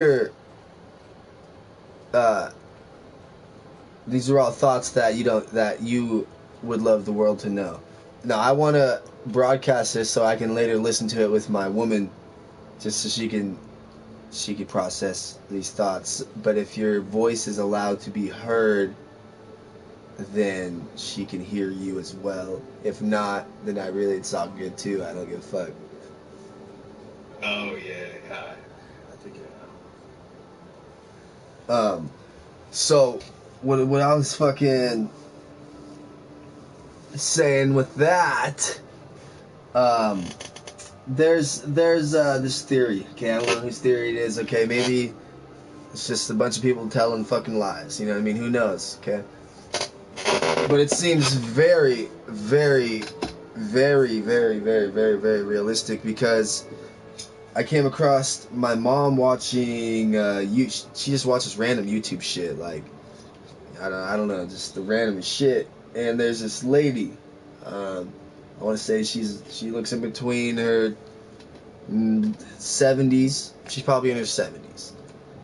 Here, uh, these are all thoughts that you would love the world to know. Now, I want to broadcast this so I can later listen to it with my woman, just so she can process these thoughts. But if your voice is allowed to be heard, then she can hear you as well. If not, then it's all good too. I don't give a fuck. Oh yeah. I think So what I was fucking saying with that, um, there's this theory. Okay, I don't know whose theory it is. Okay, maybe it's just a bunch of people telling fucking lies. You know what I mean? Who knows? Okay, but it seems very, very, very, very, very, very, very realistic because I came across my mom watching. She just watches random YouTube shit. Like I don't know, just the random shit. And there's this lady. I want to say she looks in between her 70s. She's probably in her 70s.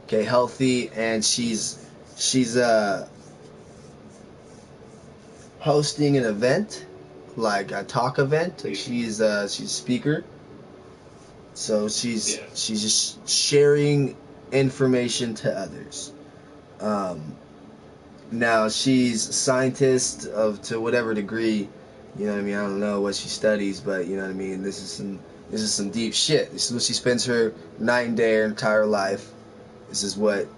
Okay, healthy, and she's hosting an event, like a talk event. Like she's a speaker. So she's just sharing information to others. Now she's a scientist of to whatever degree, you know what I mean. I don't know what she studies, but you know what I mean. This is some deep shit. This is what she spends her night and day, her entire life. This is what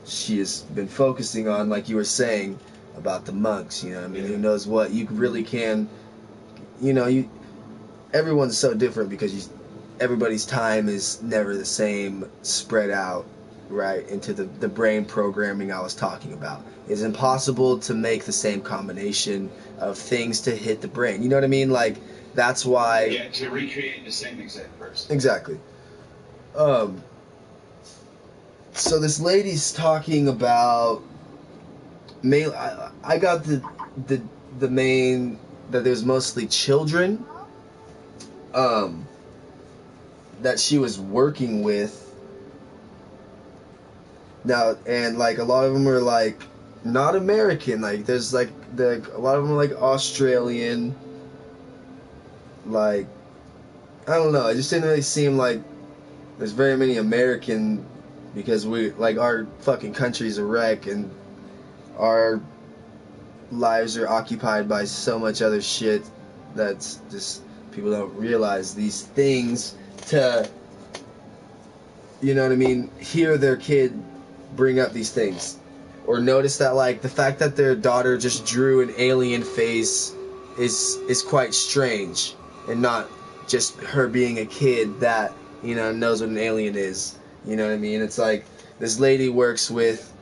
she has been focusing on, like you were saying about the monks. You know what I mean. Who knows what you really can. You know you. Everyone's so different because everybody's time is never the same, spread out right into the brain programming I was talking about. It's impossible to make the same combination of things to hit the brain. You know what I mean? Like that's why. To recreate the same exact person. Exactly. So this lady's talking about main. I got the main that there's mostly children. That she was working with. Now, and like a lot of them are like not American. Like there's like a lot of them are like Australian. Like I don't know. It just didn't really seem like there's very many American because we like our fucking country's a wreck and our lives are occupied by so much other shit that's just people don't realize these things to, you know what I mean, hear their kid bring up these things or notice that like the fact that their daughter just drew an alien face is quite strange and not just her being a kid that, you know, knows what an alien is. You know what I mean? It's like this lady works with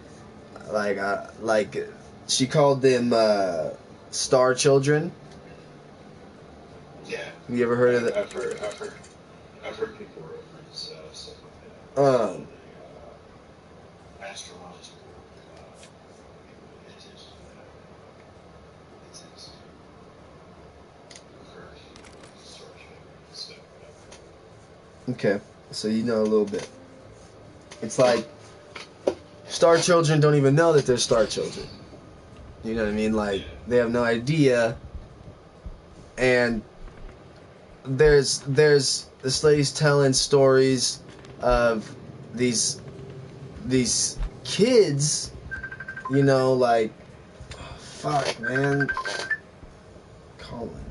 like she called them star children. Yeah. You ever heard of that? I've heard people reference stuff like that. Astrological Okay, so you know a little bit. It's like star children don't even know that they're star children. You know what I mean? Like they have no idea. And there's this lady's telling stories of these kids, you know, like fuck man. Colin.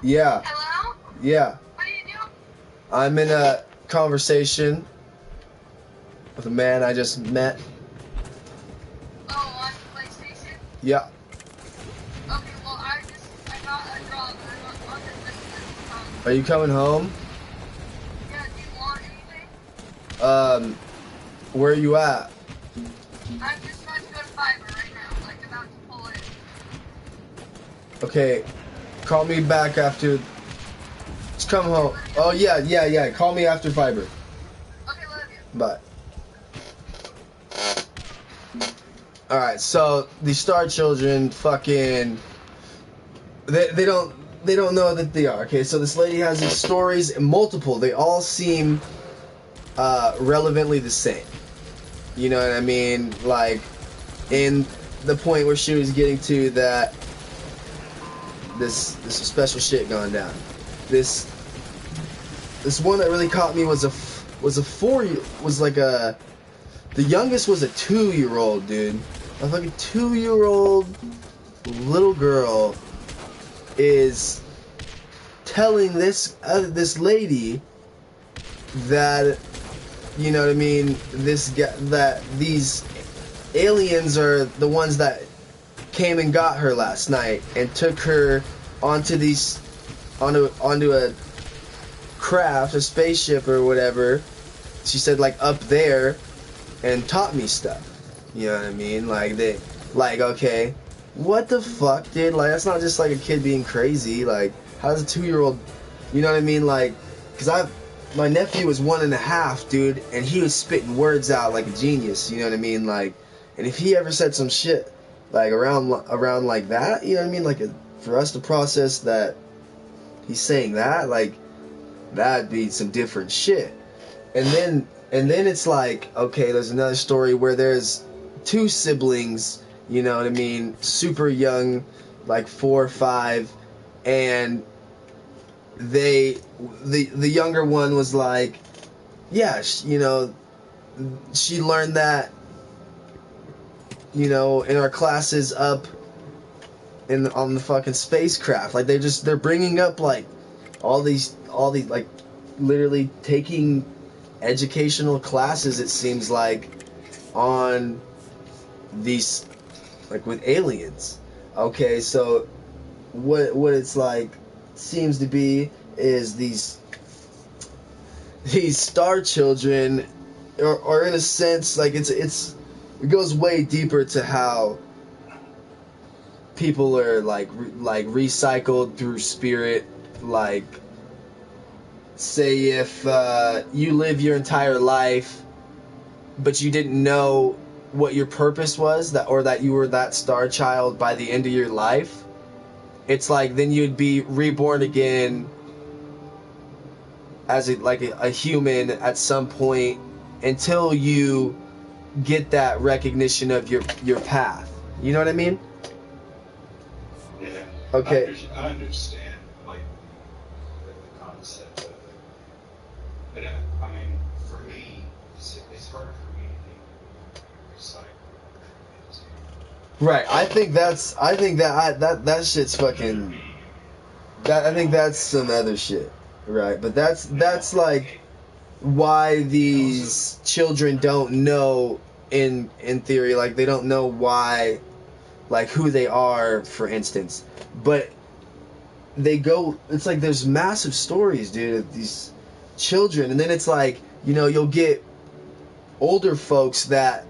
Yeah. Hello? Yeah. What are you doing? I'm in a conversation with a man I just met. Oh, on PlayStation? Yeah. Okay, well, I got a job. I'm on the business. Are you coming home? Yeah, do you want anything? Where are you at? I'm just about to go to Fiverr right now, like about to pull in. Okay. Call me back after. Just come home. Oh, yeah. Call me after Fiverr. Okay, love you. Bye. Alright, so these star children fucking they don't know that they are. Okay, so this lady has these stories, multiple. They all seem relevantly the same. You know what I mean? Like, in the point where she was getting to that this special shit going down. This one that really caught me was a was like a the youngest was a 2-year-old dude. A fucking 2-year-old little girl is telling this lady that, you know what I mean, this guy, that these aliens are the ones that came and got her last night and took her onto a craft, a spaceship or whatever. She said, like, up there, and taught me stuff. You know what I mean? Okay, what the fuck, dude? Like, that's not just like a kid being crazy. Like, how does a 2-year-old, you know what I mean? Like, cause my nephew was 1.5, dude, and he was spitting words out like a genius. You know what I mean? Like, and if he ever said some shit like around like that, you know what I mean? Like, for us to process that he's saying that, like, that'd be some different shit. And then it's like, okay, there's another story where there's 2 siblings, you know what I mean, super young, like 4 or 5, and the younger one was like, yeah, you know, she learned that, you know, in our classes up on the fucking spacecraft. Like, they're bringing up like all these like literally taking educational classes, it seems like, on these, like, with aliens. Okay, so what it's like seems to be is these star children are in a sense like it goes way deeper to how people are like recycled through spirit. Like, say if you live your entire life but you didn't know what your purpose was, that you were that star child by the end of your life, it's like then you'd be reborn again as a human at some point until you get that recognition of your path. You know what I mean? Yeah. Okay. I understand, like, the concept of it. But, I mean, for me, it's hard for me to think of recycling. Right. That shit's fucking. I think that's some other shit. Right. But that's like why these children don't know, in theory, like, they don't know why, like, who they are, for instance, but they go, it's like there's massive stories, dude, of these children, and then it's like, you know, you'll get older folks that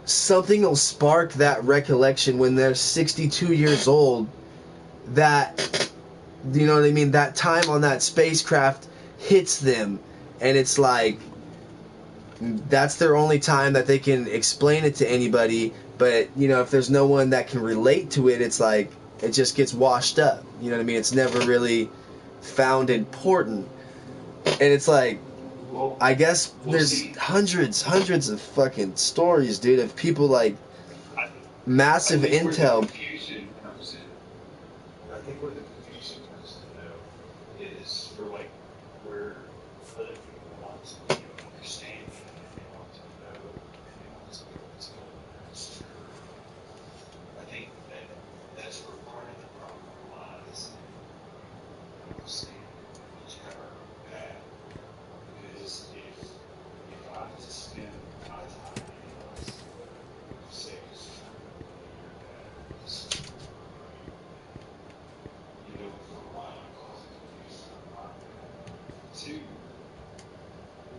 something will spark that recollection when they're 62 years old, that, you know what I mean, that time on that spacecraft hits them, and it's like that's their only time that they can explain it to anybody. But, you know, if there's no one that can relate to it, it's like it just gets washed up. You know what I mean? It's never really found important. And it's like, Well, I guess there's see, hundreds of fucking stories, dude, of people like I, massive I think where the intel. confusion comes in, I think where the confusion comes in, though, is for, like, where other people want to, understand and they want to know and they want to know what's going on. I think that's where part of the problem lies in understanding each other path. Because if I just spend my time analyzing what say is your path, for one, causing confusion on my path. Two,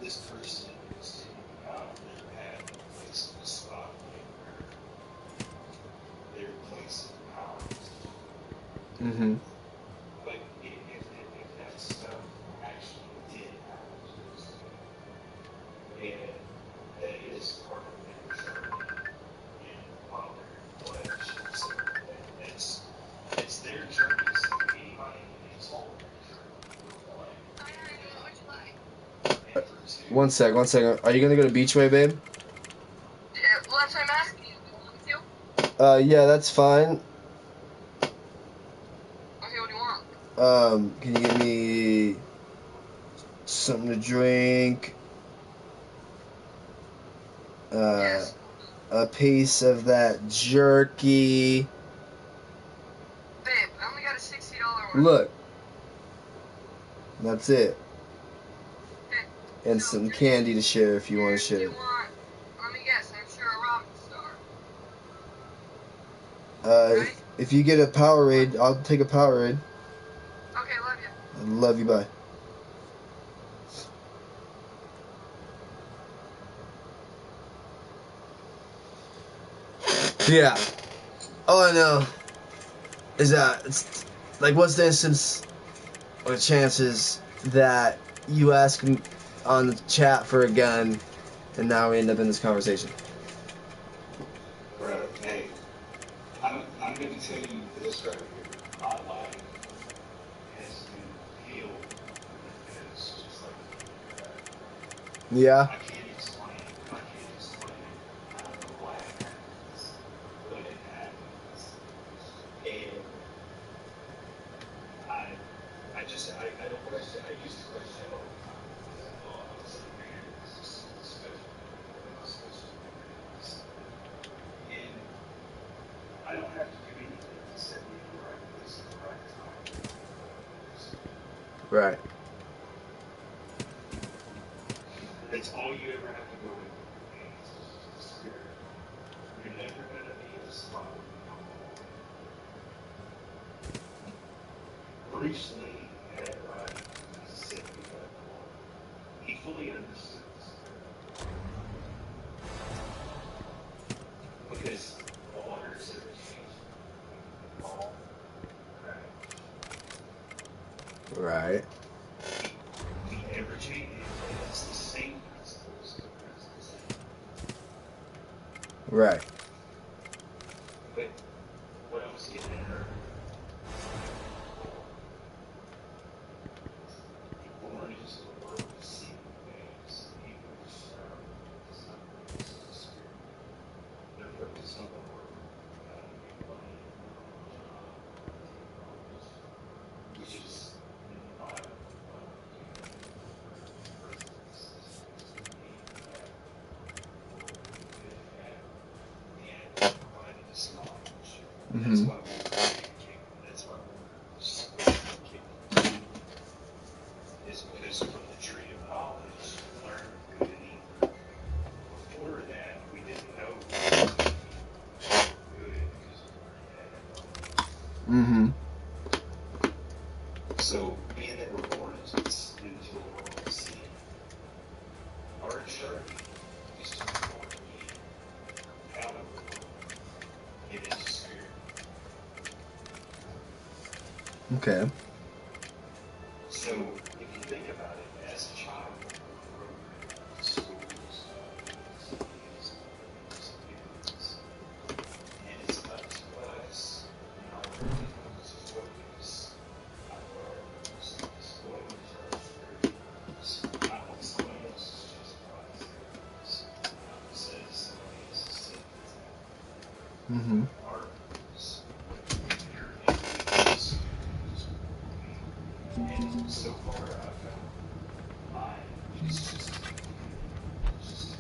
this person is taking out their path and placing a spot where their place of power is. Mm-hmm. But if that stuff actually did happen to this, and that is part of their journey in while they're in flesh, so it's their journey, so anybody can control their journey, for one. I already know what you like. And for two, One second. Are you gonna go to Beachway, babe? Yeah, well, that's what I'm asking you. Do you want me to? Yeah, that's fine. Okay, what do you want? Can you give me something to drink? Yes. A piece of that jerky. Babe, I only got a $60 one. Look. That's it. Okay. And So, some drink- candy to share if you want to and share. you want, let me guess, I'm sure a rock star. Right? If you get a Powerade, I'll take a Powerade. Okay, love you. I love you, bye. Yeah. All I know is that it's like, what's the instance or chances that you ask on the chat for a gun, and now we end up in this conversation? Bro, hey, I'm going to tell you this right here. My life has been healed because just like Yeah. I can't explain it. I can't explain it. I don't know why it happens, but it happens. And I don't question. I used to question it all the time because I thought I was like, man, this is something special. What am I supposed to do with this? And I don't have to do anything to set me in the right place at the right time. Right. That's all you ever have to go with. It's just the spirit. You're never going to be in a spot where you don't belong. Bruce Lee had it right. He said we got to belong. He fully understood this. Because the waters ever changed. All crash. Right. The ever changing. It's the same principles, but it's the same. Right. But what I was getting at earlier, born into the world of seeing ways, people are starved. It's not focused on the spirit. They're focused on the world. Make money, which is in the Bible. That's Mm-hmm. why that's why we're is because from the tree of knowledge, learn good and evil. Before that, we didn't know good because we already had it. Mm-hmm. So, being that we're born into a world of sin, our journey is to be born again out of the world and into spirit. Okay. So, if you think about it, as a child, we're programmed in schools, and it's up to us in our to focus on what our purpose is, what we are purpose, not what somebody else justifies their purpose, not what says somebody else's sentence. Mm-hmm. Our purpose, your purpose, and so far I've found mine is just to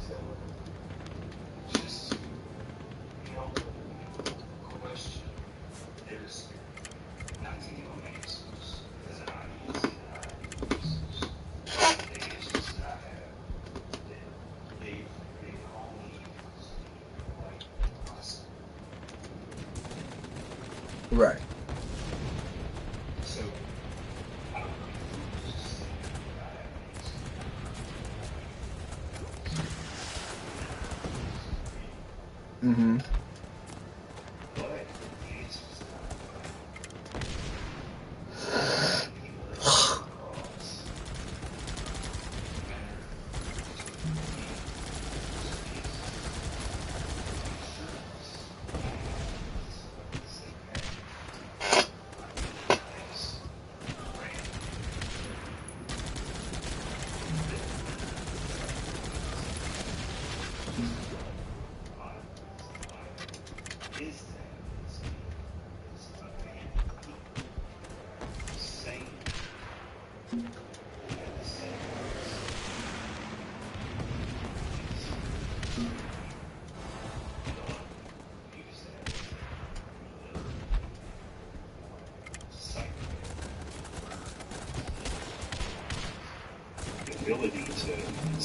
tell them, just to help them question their spirit, not to give them answers, because they're not easy to have answers. The answers that I have, that they've only used like my spirit. Right. So I would be foolish to say that I have answers. Mm-hmm. But the answers that I find, people that come across, matter between me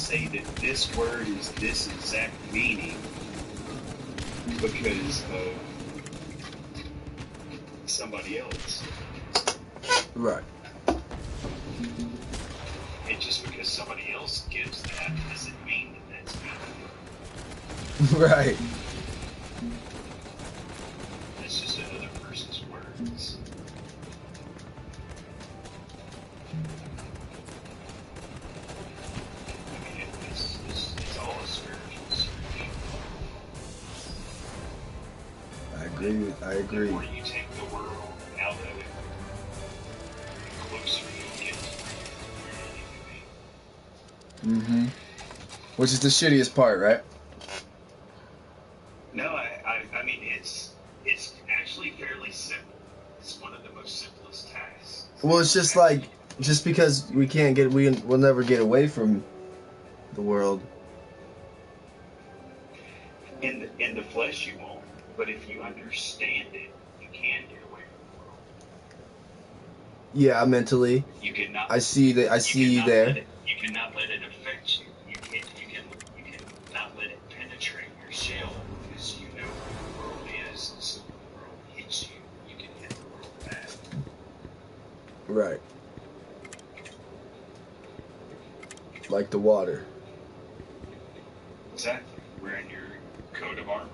say that this word is this exact meaning because of somebody else. Right. And just because somebody else gives that doesn't mean that that's meaning. Right. That's just another person's words. I mean, it's all a spiritual search. I agree. I The agree. more you take the world out of it, the closer you'll get to where you need to be. Mm-hmm. Which is the shittiest part, right? No, I mean, it's actually fairly simple. It's one of the most simplest tasks. Well, it's just like, just because we can't get, we'll never get away from the world. In the flesh, you won't. But if you understand it, you can get away from the world. Yeah, mentally. You cannot. I see that. I see you there. You cannot let it affect you. You can not let it penetrate your shell because you know who the world is. And so when the world hits you, you can hit the world back. Right. Like the water. Exactly. Wearing your coat of armor.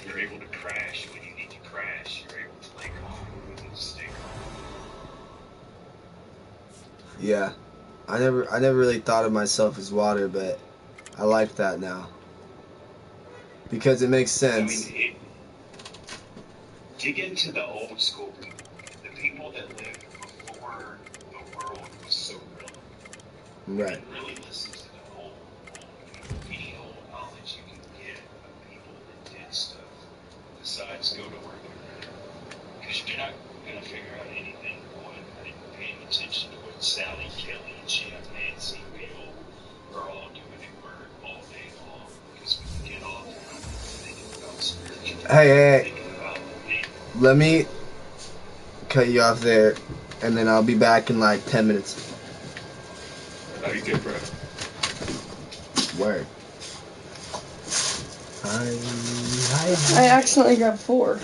You're able to crash when you need to crash. You're able to lay calm when you need to stay calm. Yeah. I never really thought of myself as water, but I like that now. Because it makes sense. I mean, dig into the old school people. The people that lived before the world was so relevant. Right. And really listen to the old people. Any old knowledge you can get of people that did stuff besides go to work every day. Because you're not going to figure out anything going paying attention to what Sally, Kelly, Jim, Nancy, Bill are all doing at work all day long. Because when you get off, you're thinking about spiritual. Hey. Thinking about Let me cut you off there, and then I'll be back in like 10 minutes. Are you good, bro? Word. I accidentally grabbed 4.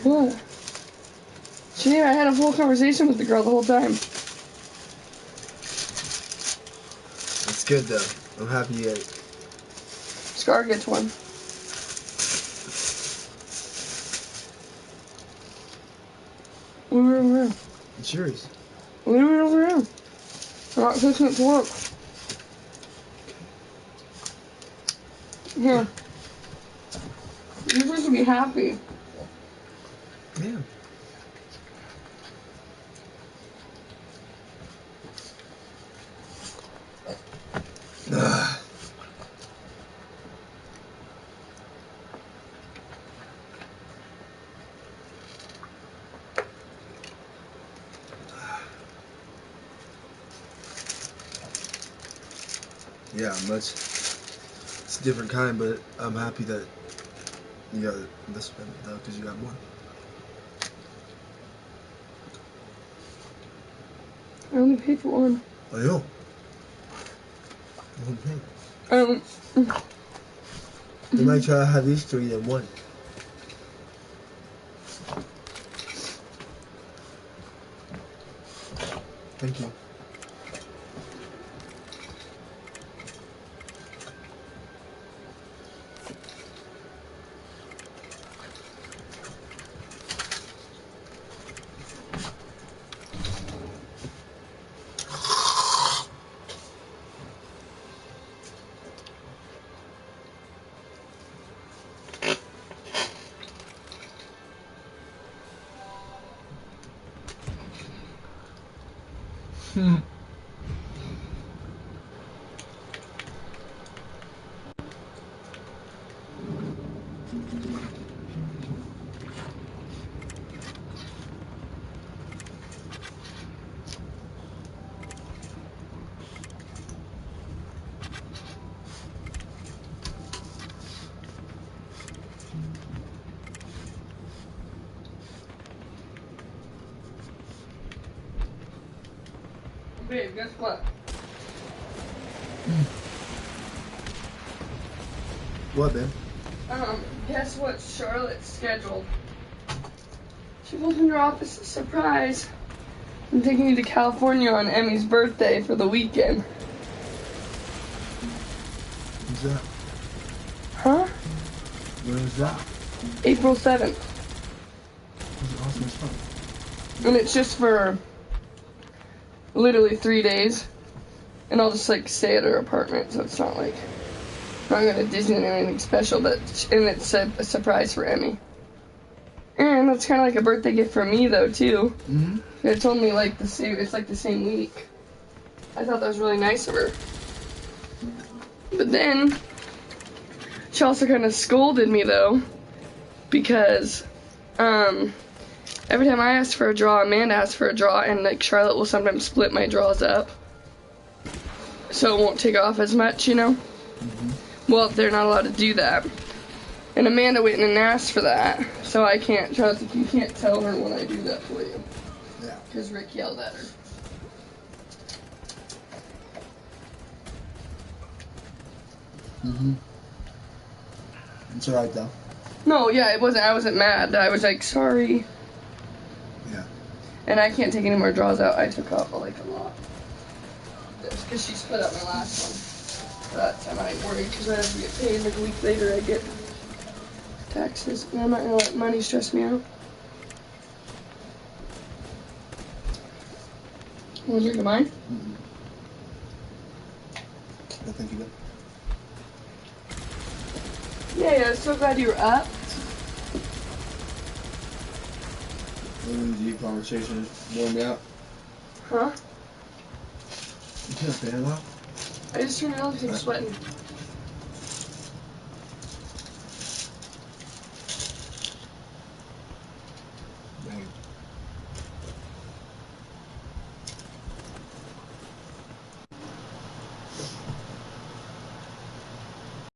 What? Gee, I had a full conversation with the girl the whole time. It's good though. I'm happy you ate. Scar gets 1. Over here. It's yours. Leave it over here. I'm not fixing it to work. Here. You're supposed to be happy. Yeah. Yeah, much. It's a different kind, but I'm happy that you got this one though, because you got more. I only paid for 1. I know. You might try to have these 3 in 1. Thank you. Babe, guess what? What, babe? Guess what Charlotte's scheduled? She pulled in her office a surprise. I'm taking you to California on Emmy's birthday for the weekend. Who's that? Huh? When was that? April 7th. That's awesome as fuck. And it's just for literally 3 days. And I'll just like stay at her apartment, so it's not like I'm not going to Disney or anything special, but and it's a surprise for Emmy. And it's kind of like a birthday gift for me though too. Mm-hmm. They told me like it's like the same week. I thought that was really nice of her. But then she also kind of scolded me though, because every time I ask for a draw, Amanda asks for a draw, and like Charlotte will sometimes split my draws up, so it won't take off as much, you know. Mm-hmm. Well, they're not allowed to do that, and Amanda went in and asked for that, so I can't. Charlotte's like, you can't tell her when I do that for you, Yeah. because Rick yelled at her. Mm-hmm. It's alright though. No, yeah, it wasn't. I wasn't mad. I was like, sorry. Yeah. And I can't take any more draws out. I took out like a lot. Because she split up my last one. That time I ain't worried because I have to get paid like a week later. I get taxes. And I'm not going to let money stress me out. You want to drink of mine? Mm-mm. No, thank you, babe. Yeah, so glad you were up. Really deep conversation warm me up. Huh? You can't fan it off? I just turned it on because I'm sweating.